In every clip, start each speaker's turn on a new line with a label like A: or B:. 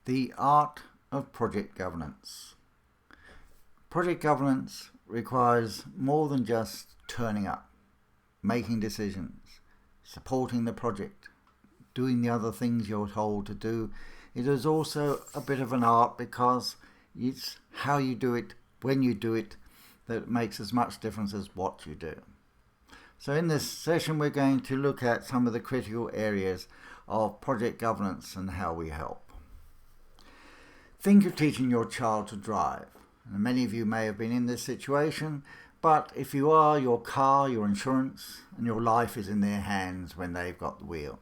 A: The art of project governance. Project governance requires more than just turning up, making decisions, supporting the project, doing the other things you're told to do. It is also a bit of an art because it's how you do it, when you do it, that makes as much difference as what you do. So in this session we're going to look at some of the critical areas of project governance and how we help. Think of teaching your child to drive. And many of you may have been in this situation, but if you are, your car, your insurance, and your life is in their hands when they've got the wheel.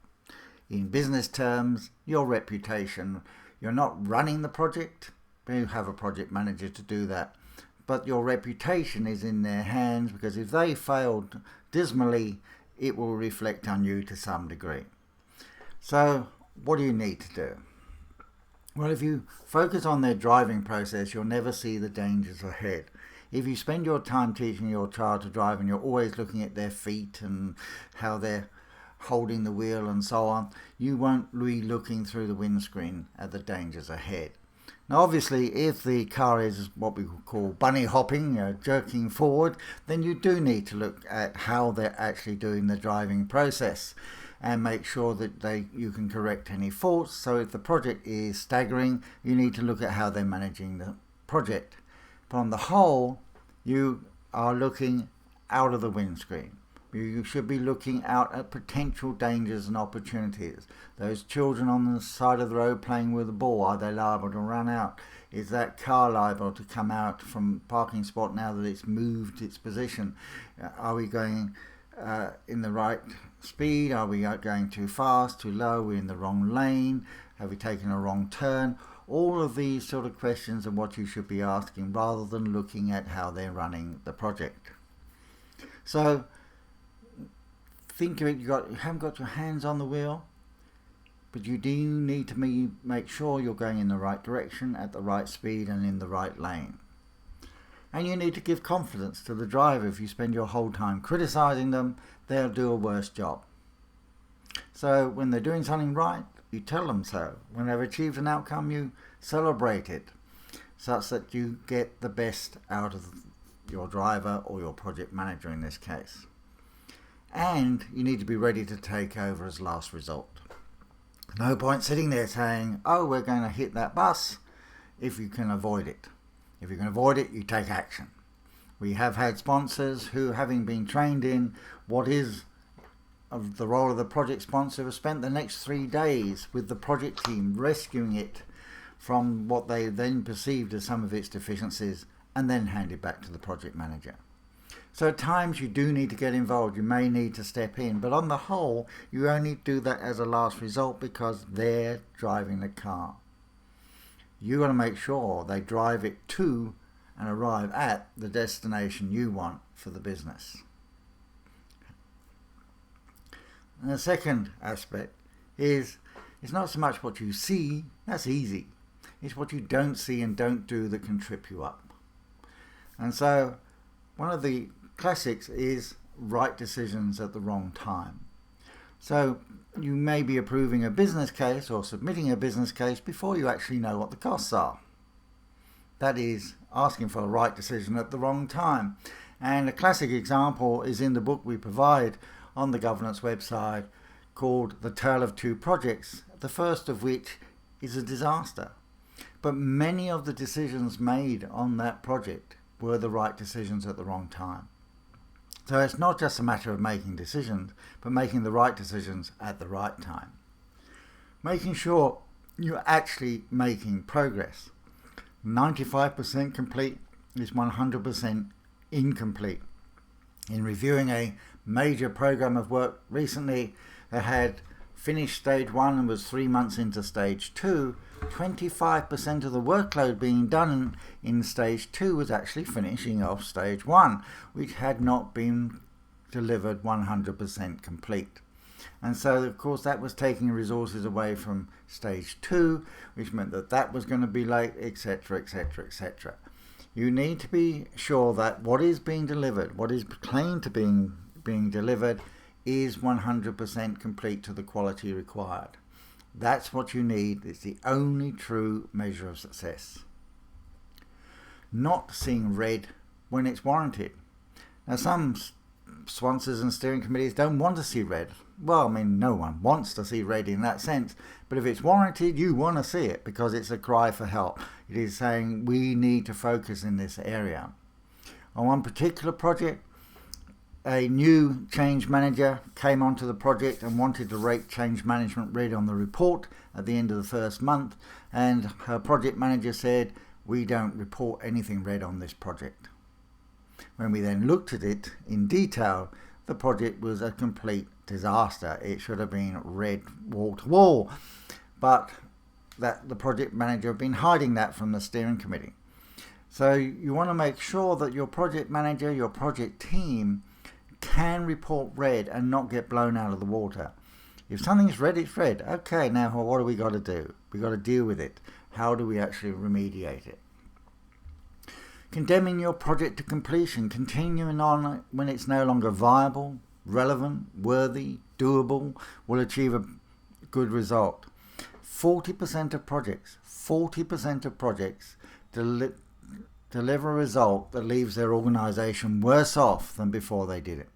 A: In business terms, your reputation. You're not running the project, but you have a project manager to do that. But your reputation is in their hands because if they failed dismally, it will reflect on you to some degree. So, what do you need to do? Well, if you focus on their driving process, you'll never see the dangers ahead. If you spend your time teaching your child to drive and you're always looking at their feet and how they're holding the wheel and so on, you won't be looking through the windscreen at the dangers ahead. Now, obviously, if the car is what we call bunny hopping, jerking forward, then you do need to look at how they're actually doing the driving process and make sure that you can correct any faults. So if the project is staggering, you need to look at how they're managing the project. But on the whole, you are looking out of the windscreen. You should be looking out at potential dangers and opportunities. Those children on the side of the road playing with a ball, are they liable to run out? Is that car liable to come out from parking spot now that it's moved its position? Are we going in the right speed? Are we going too fast, too low? Are we in the wrong lane? Have we taken a wrong turn? All of these sort of questions are what you should be asking rather than looking at how they're running the project. So think of it, you haven't got your hands on the wheel, but you do need to make sure you're going in the right direction, at the right speed and in the right lane. And you need to give confidence to the driver. If you spend your whole time criticizing them, they'll do a worse job. So when they're doing something right, you tell them so. When they've achieved an outcome, you celebrate it, such that you get the best out of your driver or your project manager in this case. And you need to be ready to take over as last result. No point sitting there saying, oh, we're going to hit that bus, if you can avoid it. If you can avoid it, you take action. We have had sponsors who, having been trained in what is of the role of the project sponsor, have spent the next 3 days with the project team rescuing it from what they then perceived as some of its deficiencies and then handed back to the project manager. So at times you do need to get involved, you may need to step in, but on the whole you only do that as a last result because they're driving the car. You've got to make sure they drive it to and arrive at the destination you want for the business. And the second aspect is, it's not so much what you see, that's easy. It's what you don't see and don't do that can trip you up. And so one of the classics is right decisions at the wrong time. So you may be approving a business case or submitting a business case before you actually know what the costs are. That is asking for a right decision at the wrong time. And a classic example is in the book we provide on the governance website called The Tale of Two Projects, the first of which is a disaster. But many of the decisions made on that project were the right decisions at the wrong time. So it's not just a matter of making decisions, but making the right decisions at the right time. Making sure you're actually making progress. 95% complete is 100% incomplete. In reviewing a major program of work recently that had finished stage 1 and was 3 months into stage 2, 25% of the workload being done in stage 2 was actually finishing off stage 1, which had not been delivered 100% complete. And so, of course, that was taking resources away from stage 2, which meant that was going to be late, etc., etc., etc. You need to be sure that what is being delivered, what is claimed to being delivered, is 100% complete to the quality required. That's what you need. It's the only true measure of success. Not seeing red when it's warranted. Now, some sponsors and steering committees don't want to see red. Well, I mean, no one wants to see red in that sense. But if it's warranted, you want to see it because it's a cry for help. It is saying we need to focus in this area. On one particular project, a new change manager came onto the project and wanted to rate change management red on the report at the end of the first month. And her project manager said, we don't report anything red on this project. When we then looked at it in detail, the project was a complete disaster. It should have been red wall to wall, but that the project manager had been hiding that from the steering committee. So you want to make sure that your project manager, your project team can report red and not get blown out of the water. If something's red, it's red. Okay, now what do we got to do? We got to deal with it. How do we actually remediate it? Condemning your project to completion, continuing on when it's no longer viable, relevant, worthy, doable, will achieve a good result. 40% of projects deliver a result that leaves their organisation worse off than before they did it.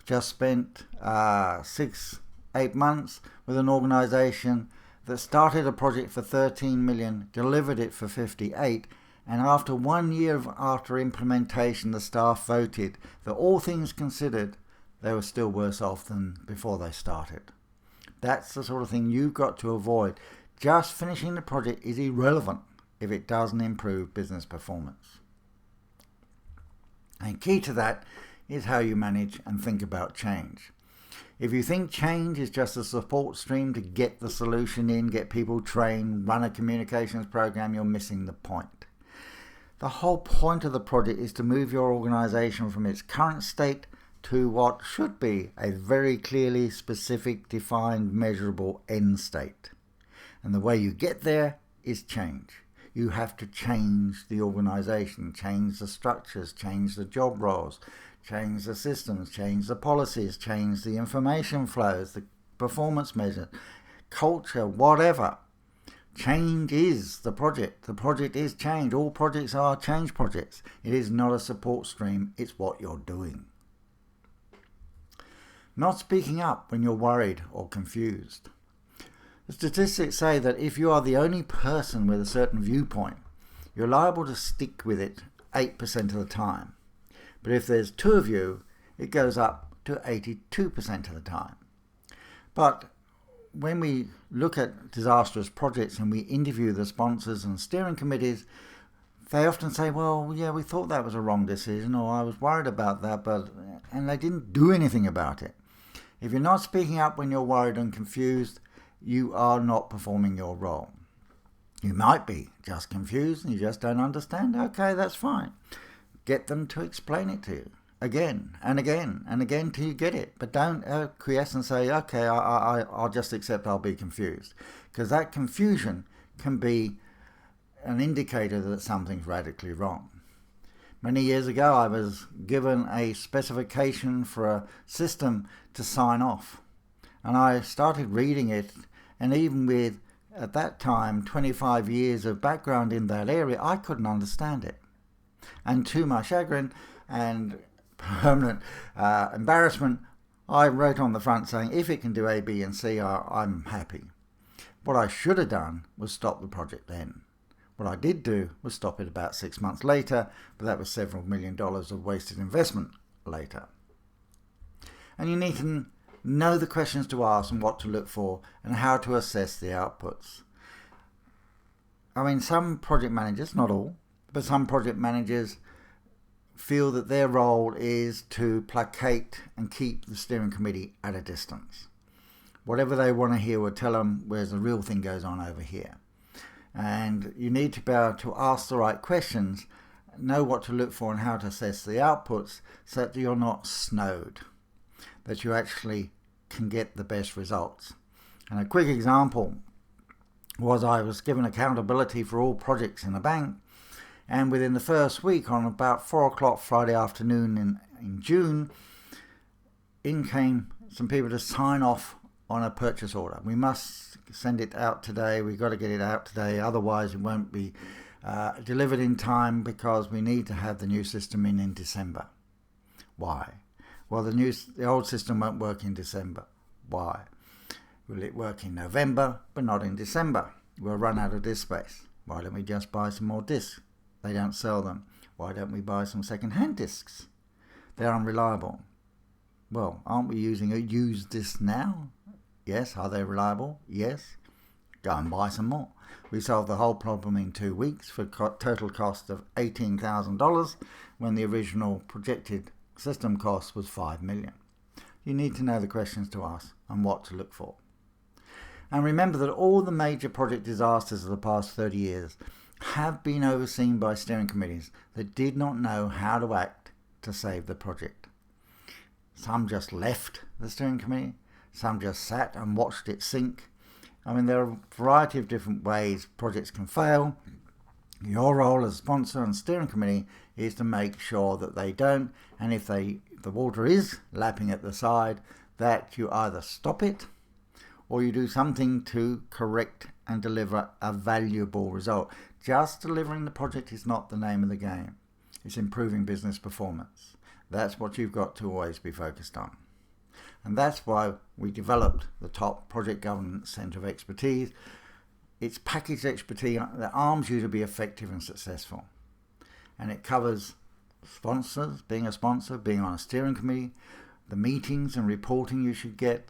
A: Just spent 6-8 months with an organisation that started a project for 13 million, delivered it for 58, and after 1 year after implementation, the staff voted that all things considered, they were still worse off than before they started. That's the sort of thing you've got to avoid. Just finishing the project is irrelevant if it doesn't improve business performance. And key to that is how you manage and think about change. If you think change is just a support stream to get the solution in, get people trained, run a communications program, you're missing the point. The whole point of the project is to move your organization from its current state to what should be a very clearly specific, defined, measurable end state. And the way you get there is change. You have to change the organization, change the structures, change the job roles, change the systems, change the policies, change the information flows, the performance measures, culture, whatever. Change is the project. The project is change. All projects are change projects. It is not a support stream. It's what you're doing. Not speaking up when you're worried or confused. The statistics say that if you are the only person with a certain viewpoint, you're liable to stick with it 8% of the time. But if there's 2 of you, it goes up to 82% of the time. But when we look at disastrous projects and we interview the sponsors and steering committees, they often say, well, yeah, we thought that was a wrong decision, or I was worried about that, and they didn't do anything about it. If you're not speaking up when you're worried and confused, you are not performing your role. You might be just confused and you just don't understand. Okay, that's fine. Get them to explain it to you again and again and again till you get it. But don't acquiesce and say, okay, I'll just accept I'll be confused. Because that confusion can be an indicator that something's radically wrong. Many years ago, I was given a specification for a system to sign off. And I started reading it, and even with, at that time, 25 years of background in that area, I couldn't understand it. And to my chagrin and permanent embarrassment, I wrote on the front saying, if it can do A, B, and C, I'm happy. What I should have done was stop the project then. What I did do was stop it about 6 months later, but that was several $1 million of wasted investment later. And you need to know the questions to ask and what to look for and how to assess the outputs. I mean, some project managers, not all, but some project managers feel that their role is to placate and keep the steering committee at a distance. Whatever they want to hear will tell them where's the real thing goes on over here. And you need to be able to ask the right questions, know what to look for and how to assess the outputs so that you're not snowed, that you actually can get the best results. And a quick example was I was given accountability for all projects in a bank, and within the first week, on about 4 o'clock Friday afternoon in June, in came some people to sign off on a purchase order. We must send it out today. We've got to get it out today. Otherwise, it won't be delivered in time because we need to have the new system in December. Why? Well, the old system won't work in December. Why? Will it work in November but not in December? We'll run out of disk space. Why don't we just buy some more disks? They don't sell them. Why don't we buy some second-hand disks? They're unreliable. Well, aren't we using a used disk now? Yes. Are they reliable? Yes. Go and buy some more. We solved the whole problem in 2 weeks for total cost of $18,000 when the original projected system cost was $5 million. You need to know the questions to ask and what to look for. And remember that all the major project disasters of the past 30 years have been overseen by steering committees that did not know how to act to save the project. Some just left the steering committee, some just sat and watched it sink. I mean, there are a variety of different ways projects can fail. Your role as sponsor and steering committee is to make sure that they don't, and if the water is lapping at the side, that you either stop it or you do something to correct and deliver a valuable result. Just delivering the project is not the name of the game. It's improving business performance. That's what you've got to always be focused on. And that's why we developed the top Project Governance Centre of Expertise. It's packaged expertise that arms you to be effective and successful. And it covers sponsors, being a sponsor, being on a steering committee, the meetings and reporting you should get,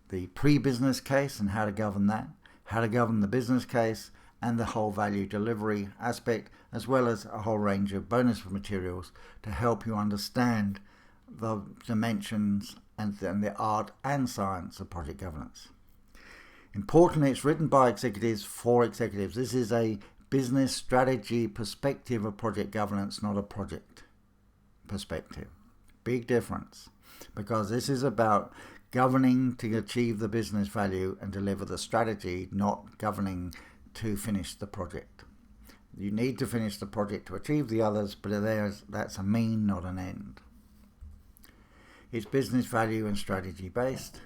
A: the pre-business case and how to govern that, how to govern the business case, and the whole value delivery aspect, as well as a whole range of bonus materials to help you understand the dimensions and the art and science of project governance. Importantly, it's written by executives for executives. This is a business strategy perspective of project governance, not a project perspective. Big difference, because this is about governing to achieve the business value and deliver the strategy, not governing to finish the project. You need to finish the project to achieve the others, but that's a mean, not an end. It's business value and strategy based.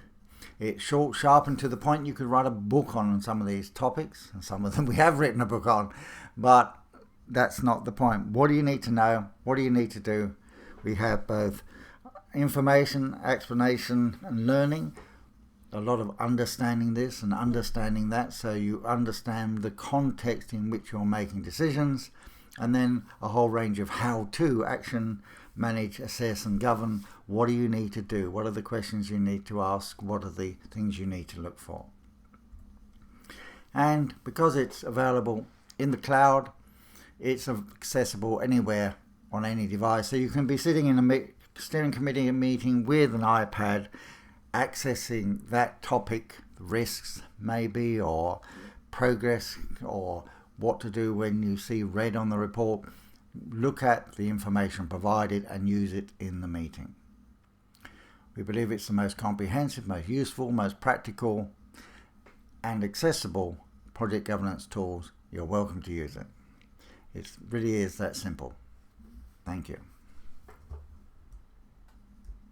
A: It's short, sharp, and to the point. You could write a book on some of these topics, and some of them we have written a book on, but that's not the point. What do you need to know? What do you need to do? We have both information, explanation, and learning. A lot of understanding this and understanding that, so you understand the context in which you're making decisions, and then a whole range of how-to action, manage, assess, and govern. What do you need to do? What are the questions you need to ask? What are the things you need to look for? And because it's available in the cloud, it's accessible anywhere on any device. So you can be sitting in a steering committee meeting with an iPad, accessing that topic, risks maybe, or progress, or what to do when you see red on the report. Look at the information provided and use it in the meeting. We believe it's the most comprehensive, most useful, most practical and accessible project governance tools. You're welcome to use it. It really is that simple. Thank you.